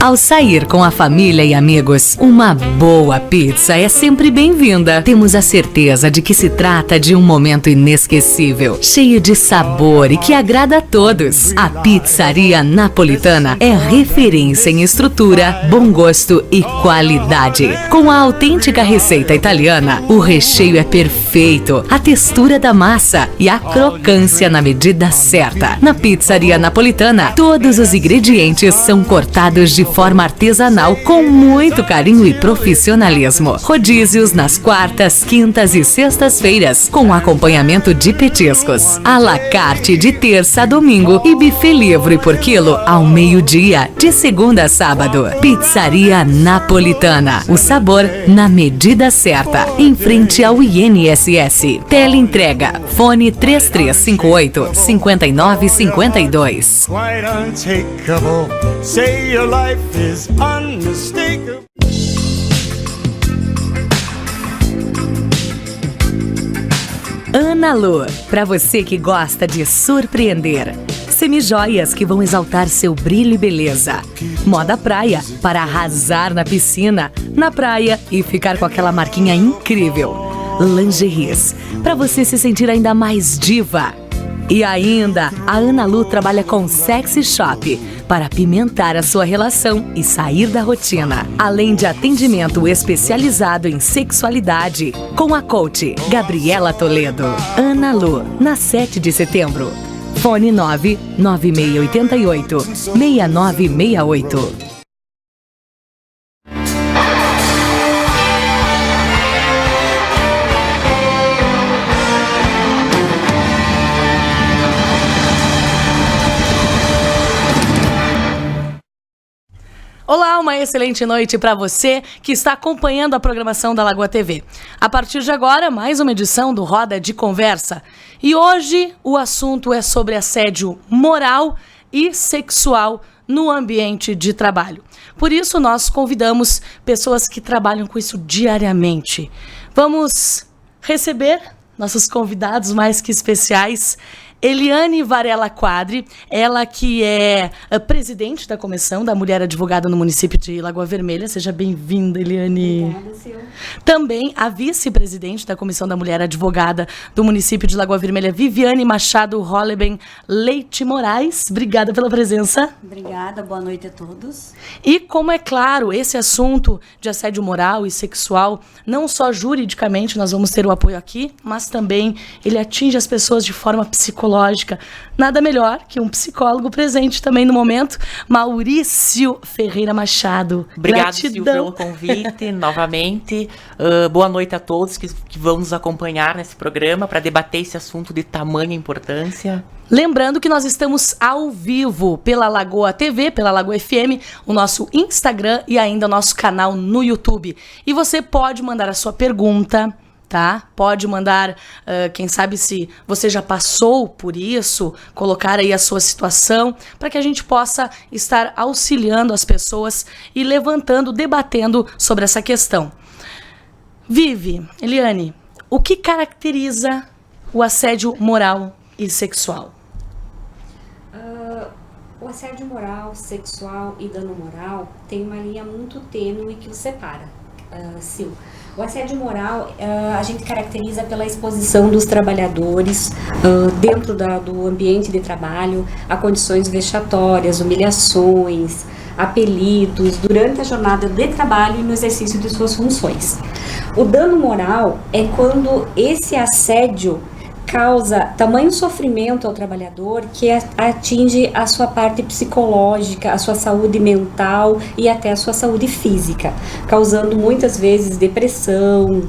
Ao sair com a família e amigos, uma boa pizza é sempre bem-vinda. Temos a certeza de que se trata de um momento inesquecível, cheio de sabor e que agrada a todos. A Pizzaria Napolitana é referência em estrutura, bom gosto e qualidade. Com a autêntica receita italiana, o recheio é perfeito, a textura da massa e a crocância na medida certa. Na Pizzaria Napolitana, todos os ingredientes são cortados de forma artesanal com muito carinho e profissionalismo. Rodízios nas quartas, quintas e sextas-feiras, com acompanhamento de petiscos. À la carte de terça a domingo e buffet livre por quilo ao meio-dia, de segunda a sábado. Pizzaria Napolitana. O sabor na medida certa, em frente ao INSS. Teleentrega. Fone 3358-5952. Quite untakeable. Say your life is unmistakable. Ana Lu, para você que gosta de surpreender. Semijoias que vão exaltar seu brilho e beleza. Moda praia para arrasar na piscina, na praia e ficar com aquela marquinha incrível. Lingeries, para você se sentir ainda mais diva. E ainda, a Ana Lu trabalha com Sexy Shop para apimentar a sua relação e sair da rotina. Além de atendimento especializado em sexualidade, com a coach Gabriela Toledo. Ana Lu, na 7 de setembro. Fone 99688-6968. Olá, uma excelente noite para você que está acompanhando a programação da Lagoa TV. A partir de agora, mais uma edição do Roda de Conversa. E hoje o assunto é sobre assédio moral e sexual no ambiente de trabalho. Por isso, nós convidamos pessoas que trabalham com isso diariamente. Vamos receber nossos convidados mais que especiais. Eliane Varela Quadri, ela que é a presidente da Comissão da Mulher Advogada no município de Lagoa Vermelha. Seja bem-vinda, Eliane. Obrigada, Sil. Também a vice-presidente da Comissão da Mulher Advogada do município de Lagoa Vermelha, Viviane Machado Holleben Leite Moraes. Obrigada pela presença. Obrigada, boa noite a todos. E como é claro, esse assunto de assédio moral e sexual, não só juridicamente nós vamos ter o apoio aqui, mas também ele atinge as pessoas de forma psicológica. Nada melhor que um psicólogo presente também no momento, Maurício Ferreira Machado. Obrigado, Gratidão. Silvio, pelo convite novamente. Boa noite a todos que vão nos acompanhar nesse programa para debater esse assunto de tamanha importância. Lembrando que nós estamos ao vivo pela Lagoa TV, pela Lagoa FM, o nosso Instagram e ainda o nosso canal no YouTube. E você pode mandar a sua pergunta, tá? Pode mandar, quem sabe se você já passou por isso, colocar aí a sua situação, para que a gente possa estar auxiliando as pessoas e levantando, debatendo sobre essa questão. Vivi, Eliane, o que caracteriza o assédio moral e sexual? O assédio moral, sexual e dano moral tem uma linha muito tênue que os separa, Sil. O assédio moral, a gente caracteriza pela exposição dos trabalhadores dentro do ambiente de trabalho a condições vexatórias, humilhações, apelidos, durante a jornada de trabalho e no exercício de suas funções. O dano moral é quando esse assédio causa tamanho sofrimento ao trabalhador que atinge a sua parte psicológica, a sua saúde mental e até a sua saúde física, causando muitas vezes depressão,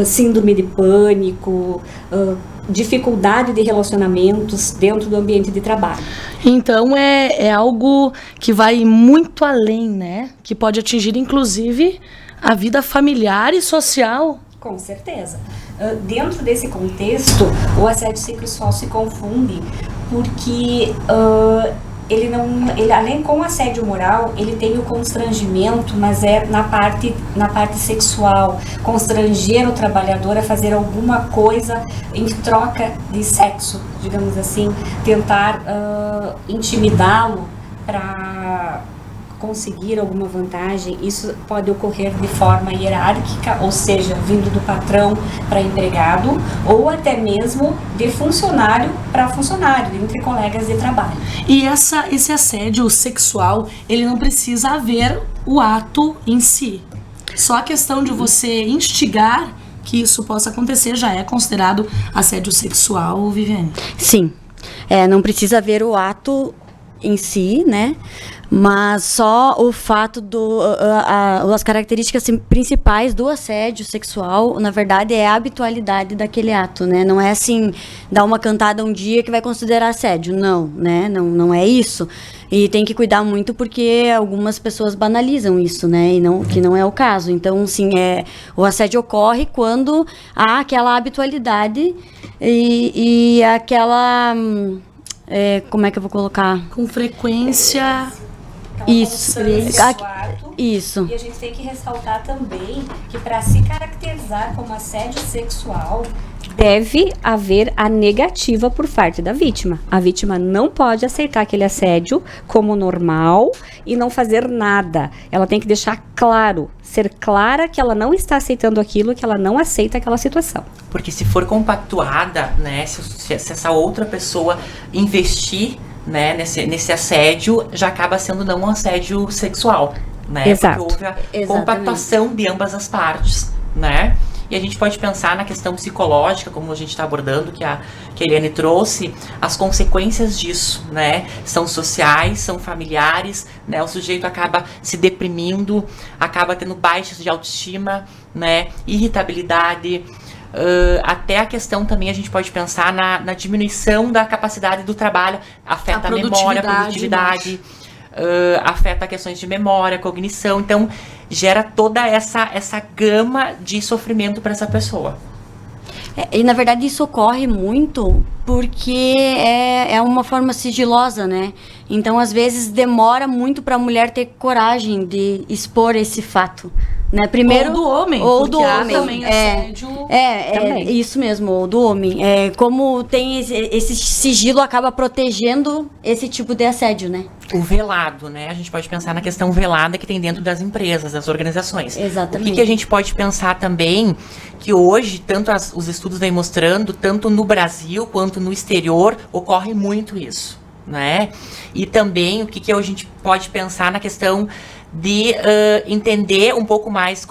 síndrome de pânico, dificuldade de relacionamentos dentro do ambiente de trabalho. Então é algo que vai muito além, né? Que pode atingir inclusive a vida familiar e social. Com certeza. Dentro desse contexto, o assédio sexual se confunde porque ele além com o assédio moral, ele tem o constrangimento, mas é na parte sexual, constranger o trabalhador a fazer alguma coisa em troca de sexo, digamos assim, tentar intimidá-lo para conseguir alguma vantagem, isso pode ocorrer de forma hierárquica, ou seja, vindo do patrão para empregado, ou até mesmo de funcionário para funcionário, entre colegas de trabalho. E esse assédio sexual, ele não precisa haver o ato em si. Só a questão de você instigar que isso possa acontecer já é considerado assédio sexual, Viviane? Sim. Não precisa haver o ato em si, né? Mas só o fato as características principais do assédio sexual, na verdade, é a habitualidade daquele ato, né? Não é assim, dar uma cantada um dia que vai considerar assédio, não, né? Não é isso. E tem que cuidar muito porque algumas pessoas banalizam isso, né? Que não é o caso. Então, sim, o assédio ocorre quando há aquela habitualidade e aquela... como é que eu vou colocar? Com frequência... Isso. Isso. E a gente tem que ressaltar também que para se caracterizar como assédio sexual, deve haver a negativa por parte da vítima. A vítima não pode aceitar aquele assédio como normal e não fazer nada. Ela tem que deixar claro, ser clara que ela não está aceitando aquilo, que ela não aceita aquela situação. Porque se for compactuada, né, se essa outra pessoa investir, né, nesse assédio, já acaba sendo não um assédio sexual, né? Exato. Porque houve a compactuação de ambas as partes, né? E a gente pode pensar na questão psicológica, como a gente está abordando, que a Eliane trouxe, as consequências disso, né? São sociais, são familiares, né? O sujeito acaba se deprimindo, acaba tendo baixas de autoestima, né? Irritabilidade. Até a questão também a gente pode pensar na diminuição da capacidade do trabalho, afeta a memória, a produtividade, afeta questões de memória, cognição, então gera toda essa gama de sofrimento para essa pessoa. E na verdade isso ocorre muito porque é uma forma sigilosa, né? Então às vezes demora muito para a mulher ter coragem de expor esse fato. Né? Primeiro, ou do homem, ou porque do há homem. também assédio. Também. Isso mesmo, ou do homem. Como tem esse sigilo, acaba protegendo esse tipo de assédio, né? O velado, né? A gente pode pensar na questão velada que tem dentro das empresas, das organizações. Exatamente. O que a gente pode pensar também, que hoje, tanto os estudos vêm mostrando, tanto no Brasil quanto no exterior, ocorre muito isso, né? E também o que a gente pode pensar na questão de entender um pouco mais,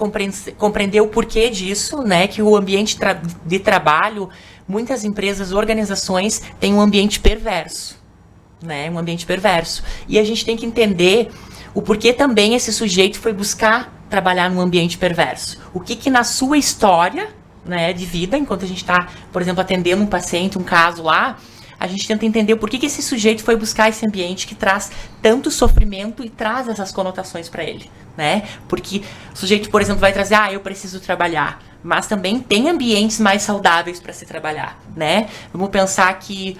compreender o porquê disso, né? Que o ambiente de trabalho, muitas empresas, organizações têm um ambiente perverso, né? Um ambiente perverso. E a gente tem que entender o porquê também esse sujeito foi buscar trabalhar num ambiente perverso. O que na sua história, né, de vida, enquanto a gente está, por exemplo, atendendo um paciente, um caso lá, a gente tenta entender o porquê que esse sujeito foi buscar esse ambiente que traz tanto sofrimento e traz essas conotações para ele, né? Porque o sujeito, por exemplo, vai trazer, eu preciso trabalhar, mas também tem ambientes mais saudáveis para se trabalhar, né? Vamos pensar que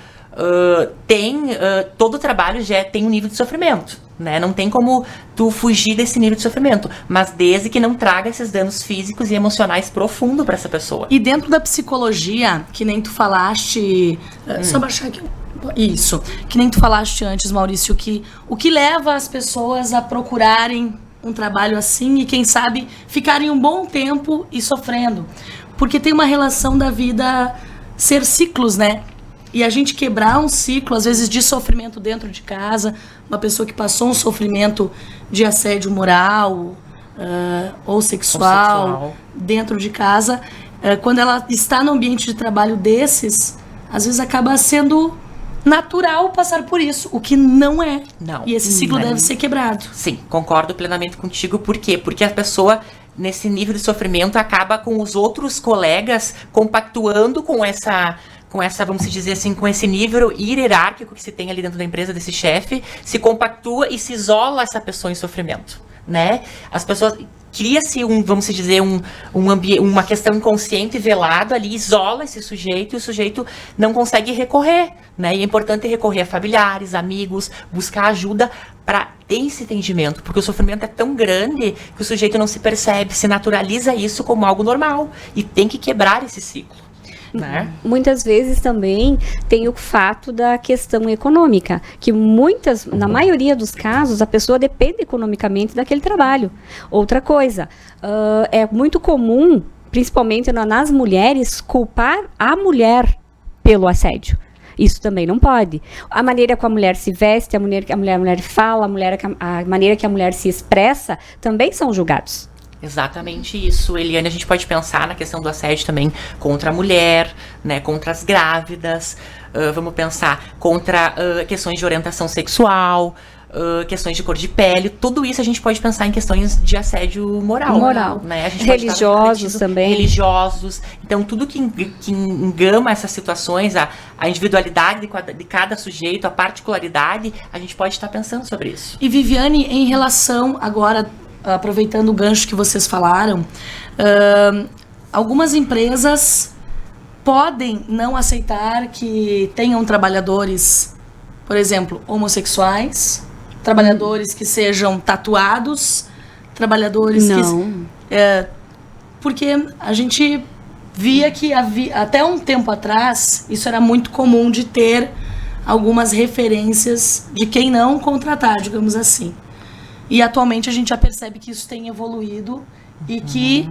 todo trabalho já tem um nível de sofrimento, né? Não tem como tu fugir desse nível de sofrimento, mas desde que não traga esses danos físicos e emocionais profundos para essa pessoa. E dentro da psicologia, que nem tu falaste, só baixar aqui, isso, que nem tu falaste antes, Maurício, o que leva as pessoas a procurarem um trabalho assim e quem sabe ficarem um bom tempo e sofrendo, porque tem uma relação da vida ser ciclos, né? E a gente quebrar um ciclo, às vezes, de sofrimento dentro de casa, uma pessoa que passou um sofrimento de assédio moral ou sexual dentro de casa, quando ela está no ambiente de trabalho desses, às vezes acaba sendo natural passar por isso, o que não é. Não. E esse ciclo deve ser quebrado. Sim, concordo plenamente contigo. Por quê? Porque a pessoa, nesse nível de sofrimento, acaba com os outros colegas compactuando com essa, vamos dizer assim, com esse nível hierárquico que se tem ali dentro da empresa, desse chefe, se compactua e se isola essa pessoa em sofrimento, né? As pessoas... Cria-se vamos dizer, uma questão inconsciente e velada ali, isola esse sujeito e o sujeito não consegue recorrer, né? E é importante recorrer a familiares, amigos, buscar ajuda para ter esse entendimento, porque o sofrimento é tão grande que o sujeito não se percebe, se naturaliza isso como algo normal e tem que quebrar esse ciclo. né? Muitas vezes também tem o fato da questão econômica, que na maioria dos casos, a pessoa depende economicamente daquele trabalho. Outra coisa, é muito comum, principalmente nas mulheres, culpar a mulher pelo assédio. Isso também não pode. A maneira como a mulher se veste, a maneira que a mulher fala, a maneira que a mulher se expressa, também são julgados. Exatamente isso, Eliane. A gente pode pensar na questão do assédio também contra a mulher, né, contra as grávidas, vamos pensar contra questões de orientação sexual, questões de cor de pele, tudo isso a gente pode pensar em questões de assédio moral. Né? A gente religiosos também. Religiosos. Então, tudo que engama essas situações, a individualidade de cada sujeito, a particularidade, a gente pode estar pensando sobre isso. E Viviane, em relação agora, aproveitando o gancho que vocês falaram, algumas empresas podem não aceitar que tenham trabalhadores, por exemplo, homossexuais, trabalhadores que sejam tatuados, trabalhadores Não. porque a gente via que até um tempo atrás isso era muito comum de ter algumas referências de quem não contratar, digamos assim. E atualmente a gente já percebe que isso tem evoluído e que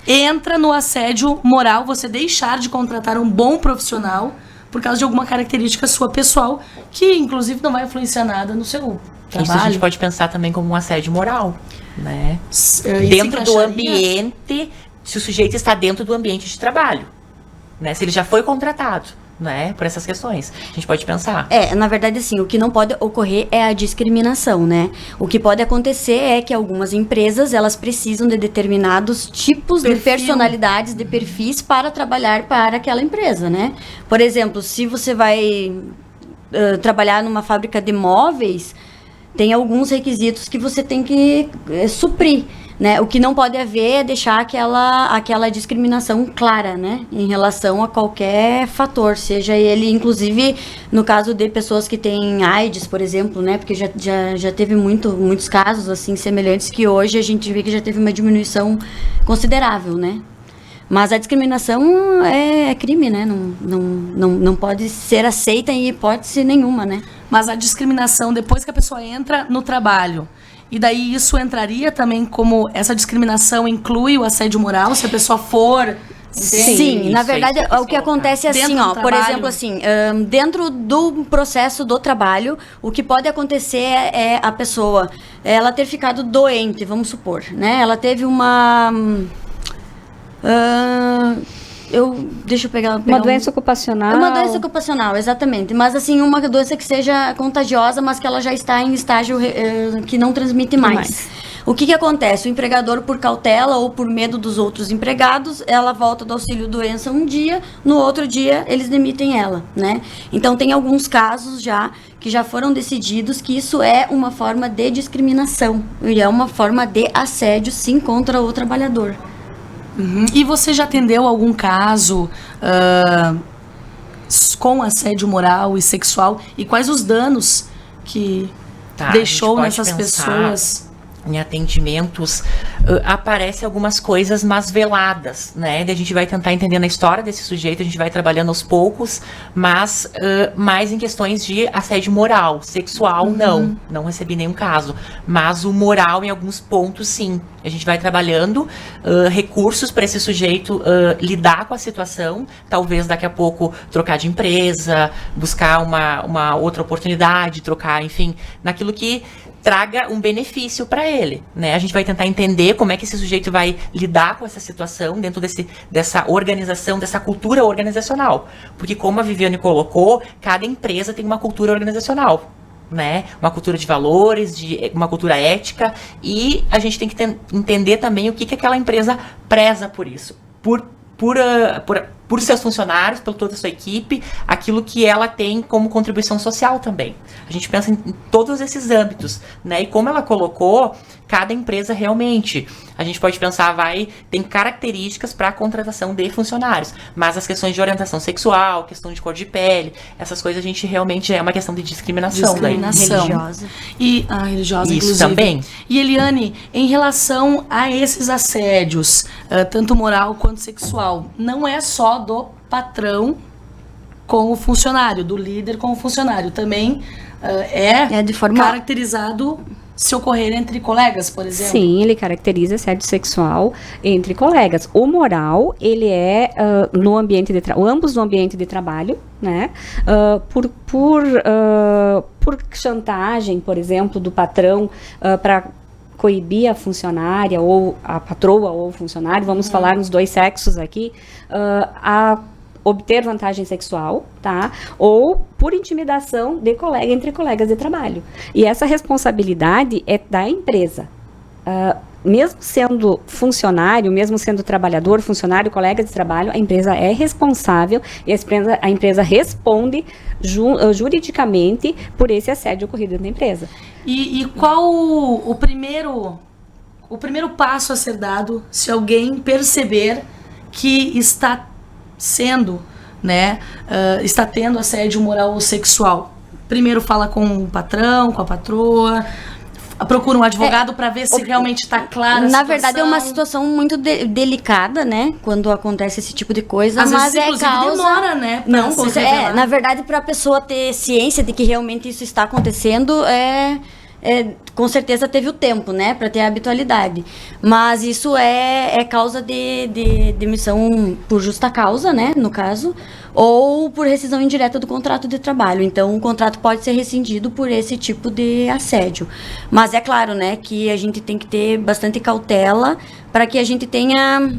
entra no assédio moral você deixar de contratar um bom profissional por causa de alguma característica sua pessoal, que inclusive não vai influenciar nada no seu trabalho. Isso a gente pode pensar também como um assédio moral, né? Dentro do ambiente, se o sujeito está dentro do ambiente de trabalho, né? Se ele já foi contratado, né? Por essas questões. A gente pode pensar. Na verdade, assim, o que não pode ocorrer é a discriminação, né? O que pode acontecer é que algumas empresas, elas precisam de determinados tipos de personalidades, de perfis para trabalhar para aquela empresa, né? Por exemplo, se você vai trabalhar numa fábrica de móveis, tem alguns requisitos que você tem que suprir, né? O que não pode haver é deixar aquela discriminação clara, né? Em relação a qualquer fator, seja ele, inclusive, no caso de pessoas que têm AIDS, por exemplo, né? Porque já teve muitos casos, assim, semelhantes, que hoje a gente vê que já teve uma diminuição considerável, né? Mas a discriminação é crime, né? Não pode ser aceita em hipótese nenhuma, né? Mas a discriminação, depois que a pessoa entra no trabalho, e daí isso entraria também como essa discriminação inclui o assédio moral, se a pessoa for... Sim, na verdade, o que acontece é assim, ó, por exemplo, assim, dentro do processo do trabalho, o que pode acontecer é a pessoa, ela ter ficado doente, vamos supor, né? Ela teve uma... deixa eu pegar uma doença ocupacional. Uma doença ocupacional, exatamente. Mas assim, uma doença que seja contagiosa, mas que ela já está em estágio que não transmite mais. O que acontece? O empregador, por cautela ou por medo dos outros empregados, ela volta do auxílio-doença um dia, no outro dia eles demitem ela, né? Então tem alguns casos que já foram decididos que isso é uma forma de discriminação e é uma forma de assédio, sim, contra o trabalhador. E você já atendeu algum caso com assédio moral e sexual? E quais os danos que deixou nessas pessoas? Em atendimentos, aparecem algumas coisas mas veladas, né? A gente vai tentar entender na história desse sujeito, a gente vai trabalhando aos poucos, mas mais em questões de assédio moral, sexual, não recebi nenhum caso, mas o moral em alguns pontos, sim. A gente vai trabalhando recursos para esse sujeito lidar com a situação, talvez daqui a pouco trocar de empresa, buscar uma outra oportunidade, trocar, enfim, naquilo que traga um benefício para ele, né? A gente vai tentar entender como é que esse sujeito vai lidar com essa situação dentro dessa organização, dessa cultura organizacional. Porque como a Viviane colocou, cada empresa tem uma cultura organizacional, né? Uma cultura de valores, uma cultura ética, e a gente tem que entender também o que aquela empresa preza por isso. Por seus funcionários, por toda a sua equipe, aquilo que ela tem como contribuição social também. A gente pensa em todos esses âmbitos, né? E como ela colocou cada empresa realmente. A gente pode pensar, tem características para a contratação de funcionários, mas as questões de orientação sexual, questão de cor de pele, essas coisas a gente realmente é uma questão de discriminação. Religiosa. E a religiosa, isso inclusive. Também. E Eliane, em relação a esses assédios, tanto moral quanto sexual, não é só do patrão com o funcionário, do líder com o funcionário, também é de forma caracterizado se ocorrer entre colegas, por exemplo? Sim, ele caracteriza assédio sexual entre colegas. O moral, ele é no ambiente de ambos no ambiente de trabalho, né? Por chantagem, por exemplo, do patrão para coibir a funcionária ou a patroa ou o funcionário, vamos falar nos dois sexos aqui, a obter vantagem sexual, tá? Ou por intimidação de entre colegas de trabalho. E essa responsabilidade é da empresa. Mesmo sendo funcionário, mesmo sendo trabalhador, funcionário, colega de trabalho, a empresa é responsável e a empresa responde juridicamente por esse assédio ocorrido dentro da empresa. E qual o primeiro passo a ser dado se alguém perceber que está sendo, né, está tendo assédio moral ou sexual? Primeiro fala com o patrão, com a patroa, procura um advogado para ver se realmente está clara a situação. Na verdade, é uma situação muito delicada, né, quando acontece esse tipo de coisa, às mas vezes, inclusive, demora, né, não, na verdade, para a pessoa ter ciência de que realmente isso está acontecendo, com certeza teve o tempo, né, para ter a habitualidade. Mas isso é causa de demissão por justa causa, né, no caso, ou por rescisão indireta do contrato de trabalho. Então, o contrato pode ser rescindido por esse tipo de assédio. Mas é claro, né, que a gente tem que ter bastante cautela para que a gente tenha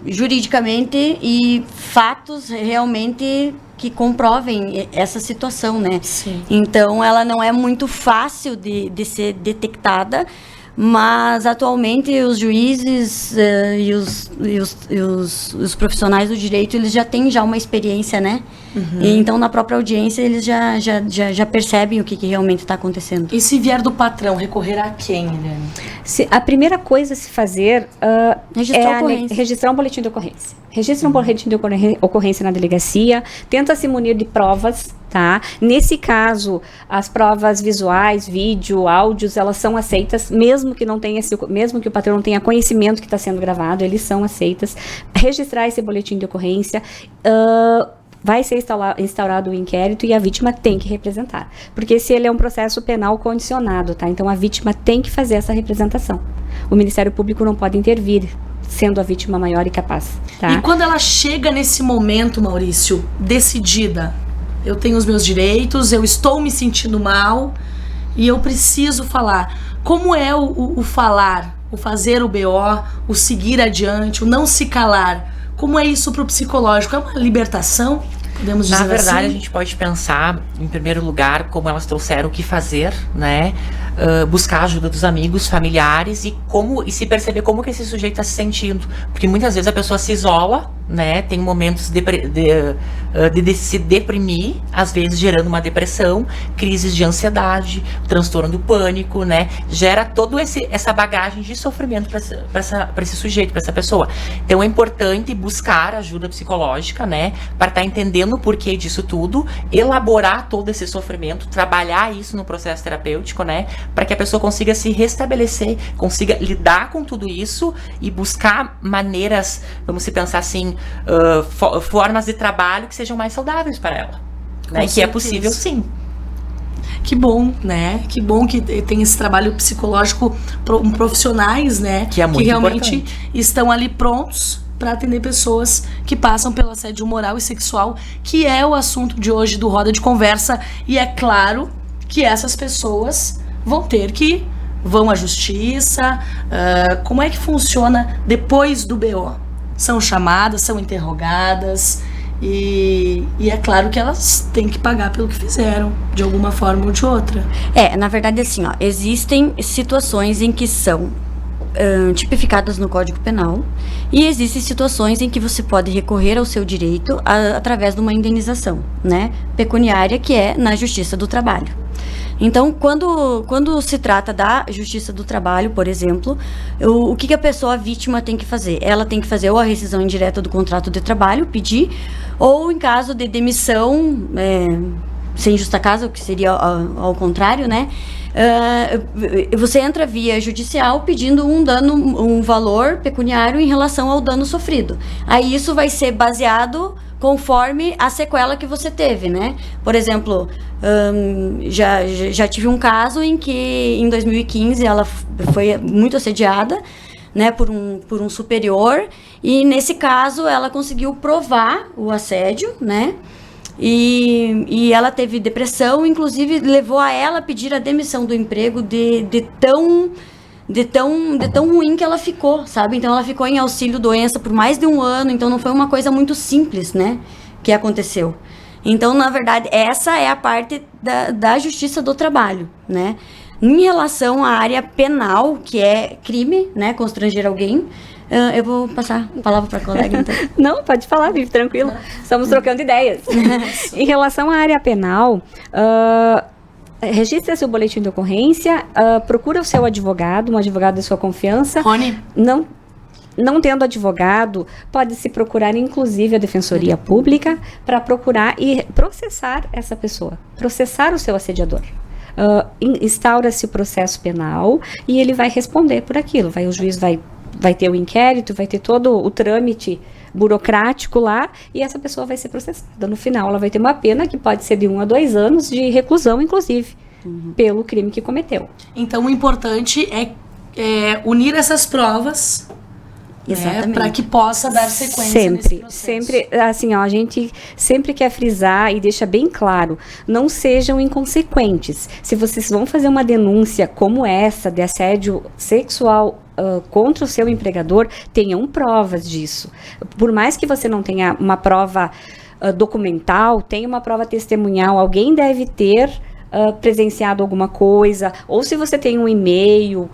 juridicamente e fatos realmente que comprovem essa situação, né? Sim. Então, ela não é muito fácil de ser detectada, mas atualmente os juízes e os profissionais do direito, eles já têm uma experiência, né? Uhum. E então, na própria audiência, eles já percebem o que realmente está acontecendo. E se vier do patrão, recorrer a quem, Eliane? A primeira coisa a se fazer registrar um boletim de ocorrência. Registra um boletim de ocorrência na delegacia, tenta se munir de provas, tá? Nesse caso, as provas visuais, vídeo, áudios, elas são aceitas, mesmo que o patrão não tenha conhecimento que está sendo gravado, eles são aceitas. Registrar esse boletim de ocorrência, vai ser instaurado o inquérito e a vítima tem que representar. Porque esse é um processo penal condicionado, tá? Então, a vítima tem que fazer essa representação. O Ministério Público não pode intervir, sendo a vítima maior e capaz, tá? E quando ela chega nesse momento, Maurício, decidida, eu tenho os meus direitos, eu estou me sentindo mal e eu preciso falar. Como é o falar, o fazer o BO, o seguir adiante, o não se calar? Como é isso para o psicológico? É uma libertação? Podemos dizer assim? Na verdade, a gente pode pensar, em primeiro lugar, como elas trouxeram o que fazer, né? Buscar a ajuda dos amigos, familiares e se perceber como que esse sujeito está se sentindo. Porque muitas vezes a pessoa se isola, né? Tem momentos de se deprimir, às vezes gerando uma depressão, crises de ansiedade, transtorno do pânico, né? Gera toda essa bagagem de sofrimento para esse sujeito, para essa pessoa. Então é importante buscar ajuda psicológica, né? Para estar entendendo o porquê disso tudo, elaborar todo esse sofrimento, trabalhar isso no processo terapêutico, né? Para que a pessoa consiga se restabelecer, consiga lidar com tudo isso e buscar maneiras, vamos se pensar assim, formas de trabalho que sejam mais saudáveis para ela. Né? Que é possível, sim. Que bom, né? Que bom que tem esse trabalho psicológico profissionais, né? Que é muito realmente importante. Estão ali prontos para atender pessoas que passam pelo assédio moral e sexual, que é o assunto de hoje do Roda de Conversa. E é claro que essas pessoas vão à justiça. Como é que funciona depois do BO? São chamadas, são interrogadas e é claro que elas têm que pagar pelo que fizeram, de alguma forma ou de outra. Na verdade, assim, existem situações em que são tipificadas no Código Penal, e existem situações em que você pode recorrer ao seu direito através de uma indenização, né, pecuniária, que é na Justiça do Trabalho. Então, quando se trata da Justiça do Trabalho, por exemplo, o que a pessoa vítima tem que fazer? Ela tem que fazer ou a rescisão indireta do contrato de trabalho, pedir, ou em caso de demissão sem justa causa, o que seria ao contrário, né? Você entra via judicial pedindo um valor pecuniário em relação ao dano sofrido. Aí isso vai ser baseado conforme a sequela que você teve, né? Por exemplo, já tive um caso em que em 2015 ela foi muito assediada, né, por um superior, e nesse caso ela conseguiu provar o assédio, né? E ela teve depressão, inclusive levou a ela a pedir a demissão do emprego de tão ruim que ela ficou, sabe? Então ela ficou em auxílio-doença por mais de 1 ano, então não foi uma coisa muito simples, né, que aconteceu. Então, na verdade, essa é a parte da Justiça do Trabalho, né? Em relação à área penal, que é crime, né, constranger alguém, eu vou passar a palavra para a colega, então. Não, pode falar, Vivi, tranquilo. Estamos trocando ideias. Em relação à área penal, registre seu boletim de ocorrência, procura o seu advogado, um advogado de sua confiança. Rony? Não tendo advogado, pode-se procurar, inclusive, a Defensoria Pública para procurar e processar essa pessoa, processar o seu assediador. Instaura-se o processo penal e ele vai responder por aquilo. O juiz vai ter o inquérito, vai ter todo o trâmite burocrático lá, e essa pessoa vai ser processada. No final, ela vai ter uma pena que pode ser de 1 a 2 anos de reclusão, inclusive, pelo crime que cometeu. Então, o importante é unir essas provas, Exatamente. Para que possa dar sequência nesse processo. Sempre, assim, ó, a gente sempre quer frisar e deixa bem claro, não sejam inconsequentes. Se vocês vão fazer uma denúncia como essa, de assédio sexual contra o seu empregador, tenham provas disso. Por mais que você não tenha uma prova documental, tenha uma prova testemunhal, alguém deve ter presenciado alguma coisa, ou se você tem um e-mail,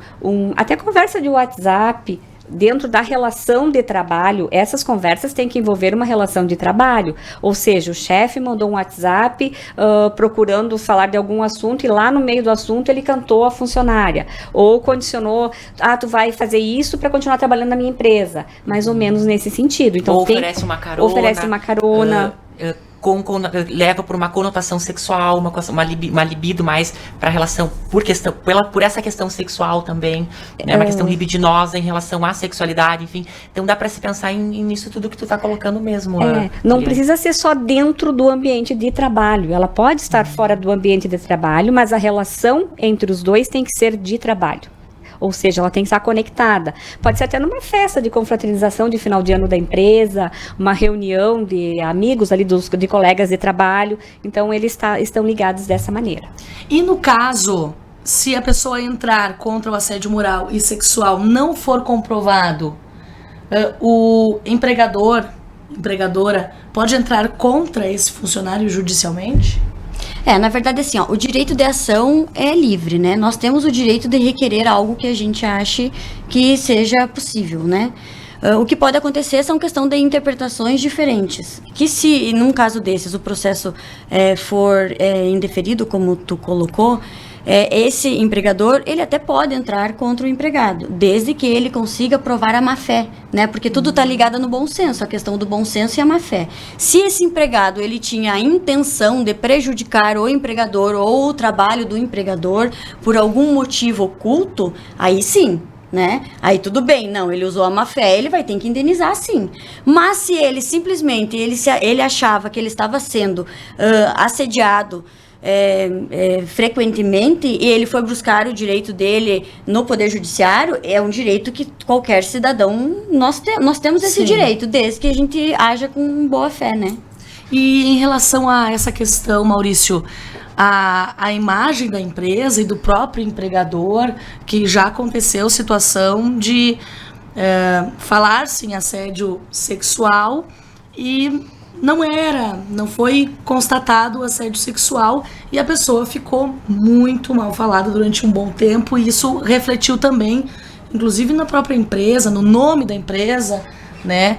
até conversa de WhatsApp, dentro da relação de trabalho, essas conversas têm que envolver uma relação de trabalho, ou seja, o chefe mandou um WhatsApp procurando falar de algum assunto, e lá no meio do assunto ele cantou a funcionária, ou condicionou, tu vai fazer isso para continuar trabalhando na minha empresa, mais ou menos nesse sentido. Então, ou oferece uma carona, leva por uma conotação sexual, uma libido mais para relação por essa questão sexual também, né, uma questão libidinosa em relação à sexualidade, enfim. Então dá para se pensar nisso tudo que tu tá colocando mesmo. Não precisa ser só dentro do ambiente de trabalho, ela pode estar fora do ambiente de trabalho, mas a relação entre os dois tem que ser de trabalho. Ou seja, ela tem que estar conectada. Pode ser até numa festa de confraternização de final de ano da empresa, uma reunião de amigos ali, de colegas de trabalho. Então, eles estão ligados dessa maneira. E no caso, se a pessoa entrar contra o assédio moral e sexual não for comprovado, o empregadora, pode entrar contra esse funcionário judicialmente? Na verdade, assim, o direito de ação é livre, né? Nós temos o direito de requerer algo que a gente ache que seja possível, né? O que pode acontecer são questão de interpretações diferentes. Que se, num caso desses, o processo for indeferido, como tu colocou, esse empregador, ele até pode entrar contra o empregado, desde que ele consiga provar a má-fé, né? Porque tudo está ligado no bom senso, a questão do bom senso e a má-fé. Se esse empregado, ele tinha a intenção de prejudicar o empregador ou o trabalho do empregador por algum motivo oculto, aí sim, né? Aí tudo bem, não, ele usou a má-fé, ele vai ter que indenizar, sim. Mas se ele simplesmente, ele achava que ele estava sendo assediado frequentemente, e ele foi buscar o direito dele no Poder Judiciário, é um direito que qualquer cidadão, nós temos esse direito, desde que a gente haja com boa fé, né? E em relação a essa questão, Maurício, a imagem da empresa e do próprio empregador, que já aconteceu situação de falar-se em assédio sexual e não foi constatado o assédio sexual, e a pessoa ficou muito mal falada durante um bom tempo, e isso refletiu também inclusive na própria empresa, no nome da empresa, né?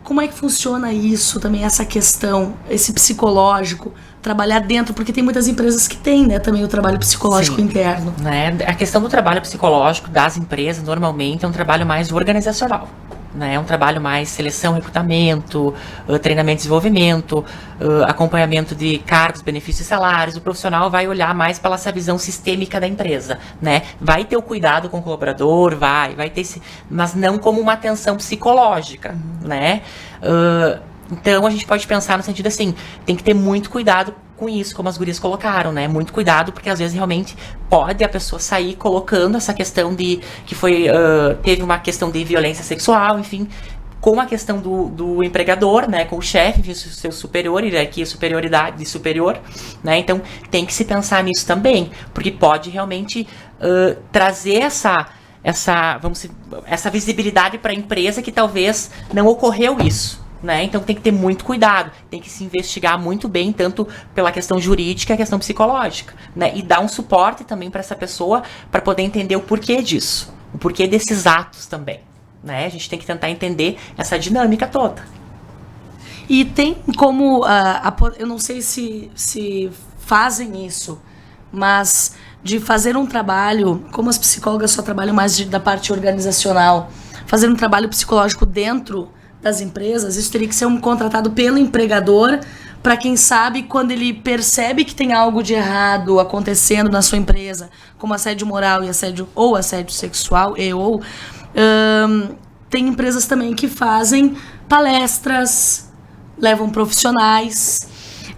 Como é que funciona isso também, essa questão, esse psicológico, trabalhar dentro, porque tem muitas empresas que têm, né, também o trabalho psicológico Sim. interno. Né? A questão do trabalho psicológico das empresas, normalmente, é um trabalho mais organizacional. Né? É um trabalho mais seleção, recrutamento, treinamento e desenvolvimento, acompanhamento de cargos, benefícios e salários. O profissional vai olhar mais pela essa visão sistêmica da empresa. Né? Vai ter o cuidado com o colaborador, vai ter mas não como uma atenção psicológica. Né? Então a gente pode pensar no sentido assim, tem que ter muito cuidado com isso, como as gurias colocaram, né? Muito cuidado, porque às vezes realmente pode a pessoa sair colocando essa questão de que teve uma questão de violência sexual, enfim, com a questão do empregador, né? Com o chefe, enfim, seu superior, hierarquia, superioridade de superior, né? Então tem que se pensar nisso também, porque pode realmente trazer essa visibilidade para a empresa que talvez não ocorreu isso. Né? Então tem que ter muito cuidado, tem que se investigar muito bem, tanto pela questão jurídica e a questão psicológica, né? E dar um suporte também para essa pessoa, para poder entender o porquê disso, o porquê desses atos também, né? A gente tem que tentar entender essa dinâmica toda. E tem como, eu não sei se fazem isso, mas de fazer um trabalho, como as psicólogas só trabalham mais da parte organizacional, fazer um trabalho psicológico dentro das empresas, isso teria que ser contratado pelo empregador, para quem sabe, quando ele percebe que tem algo de errado acontecendo na sua empresa, como assédio moral e assédio sexual, tem empresas também que fazem palestras, levam profissionais,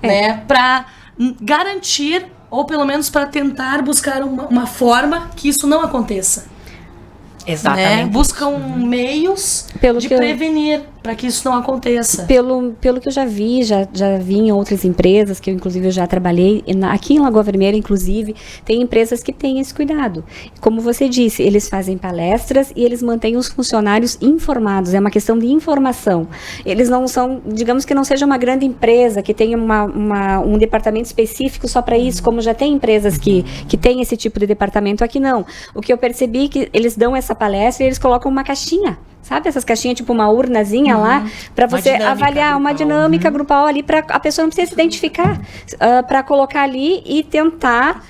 né, para garantir, ou pelo menos para tentar buscar uma forma que isso não aconteça. Exatamente. Né? Buscam meios de prevenir para que isso não aconteça. Pelo que eu já vi em outras empresas, que eu inclusive já trabalhei, aqui em Lagoa Vermelha, inclusive, tem empresas que têm esse cuidado. Como você disse, eles fazem palestras e eles mantêm os funcionários informados, é uma questão de informação. Eles não são, digamos que não seja uma grande empresa que tenha um departamento específico só para isso, como já tem empresas que têm esse tipo de departamento, aqui não. O que eu percebi é que eles dão essa palestra e eles colocam uma caixinha. Sabe essas caixinhas, tipo uma urnazinha lá, para você avaliar uma dinâmica grupal ali, para a pessoa não precisa se identificar, para colocar ali e tentar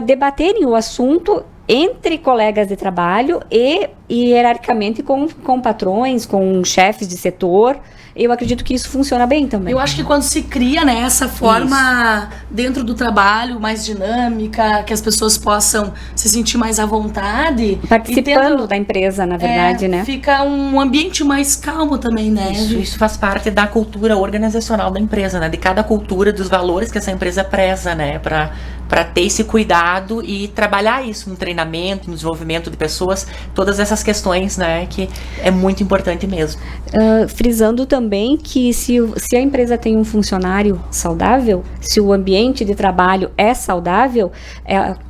debaterem o assunto entre colegas de trabalho e hierarquicamente com patrões, com chefes de setor. Eu acredito que isso funciona bem também. Eu acho que quando se cria, né, essa forma dentro do trabalho mais dinâmica, que as pessoas possam se sentir mais à vontade. Participando da empresa, na verdade, né? Fica um ambiente mais calmo também, né? Isso faz parte da cultura organizacional da empresa, né? De cada cultura, dos valores que essa empresa preza, né? Para ter esse cuidado e trabalhar isso no treinamento, no desenvolvimento de pessoas, todas essas questões, né? Que é muito importante mesmo. Frisando também que se a empresa tem um funcionário saudável, se o ambiente de trabalho é saudável,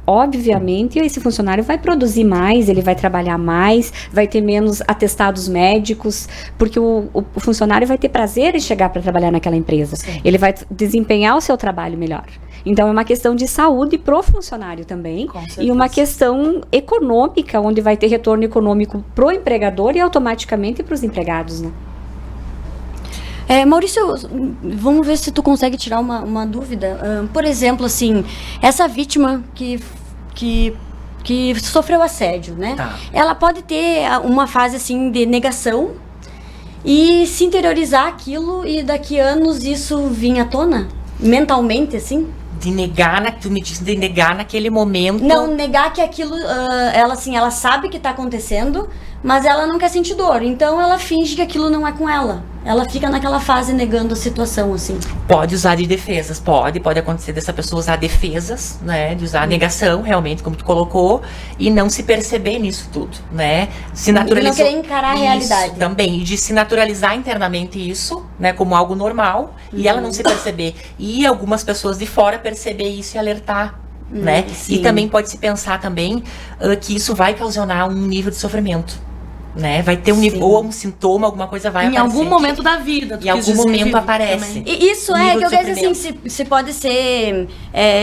obviamente esse funcionário vai produzir mais, ele vai trabalhar mais, vai ter menos atestados médicos, porque o funcionário vai ter prazer em chegar para trabalhar naquela empresa. Sim. Ele vai desempenhar o seu trabalho melhor. Então, é uma questão de saúde pro funcionário também, e uma questão econômica, onde vai ter retorno econômico pro empregador e automaticamente para os empregados, né? Maurício, vamos ver se tu consegue tirar uma dúvida. Por exemplo, assim, essa vítima que sofreu assédio, né? Tá. Ela pode ter uma fase, assim, de negação e se interiorizar aquilo e daqui a anos isso vir à tona? Mentalmente, assim? Tu me disse de negar naquele momento. Não, negar que aquilo, ela sabe que tá acontecendo, mas ela não quer sentir dor. Então ela finge que aquilo não é com ela. Ela fica naquela fase negando a situação, assim. Pode usar de defesas, pode acontecer dessa pessoa usar defesas, né? De usar a negação, realmente, como tu colocou, e não se perceber nisso tudo, né? Se naturalizar. E não querer encarar a realidade. Também, e de se naturalizar internamente isso, né? Como algo normal, e ela não se perceber. E algumas pessoas de fora perceber isso e alertar, né? Sim. E também pode se pensar também que isso vai causar um nível de sofrimento. Né? Vai ter um nível, ou um sintoma, alguma coisa vai aparecer. Em algum momento da vida. Em algum momento aparece. E isso que eu quero dizer assim, se pode ser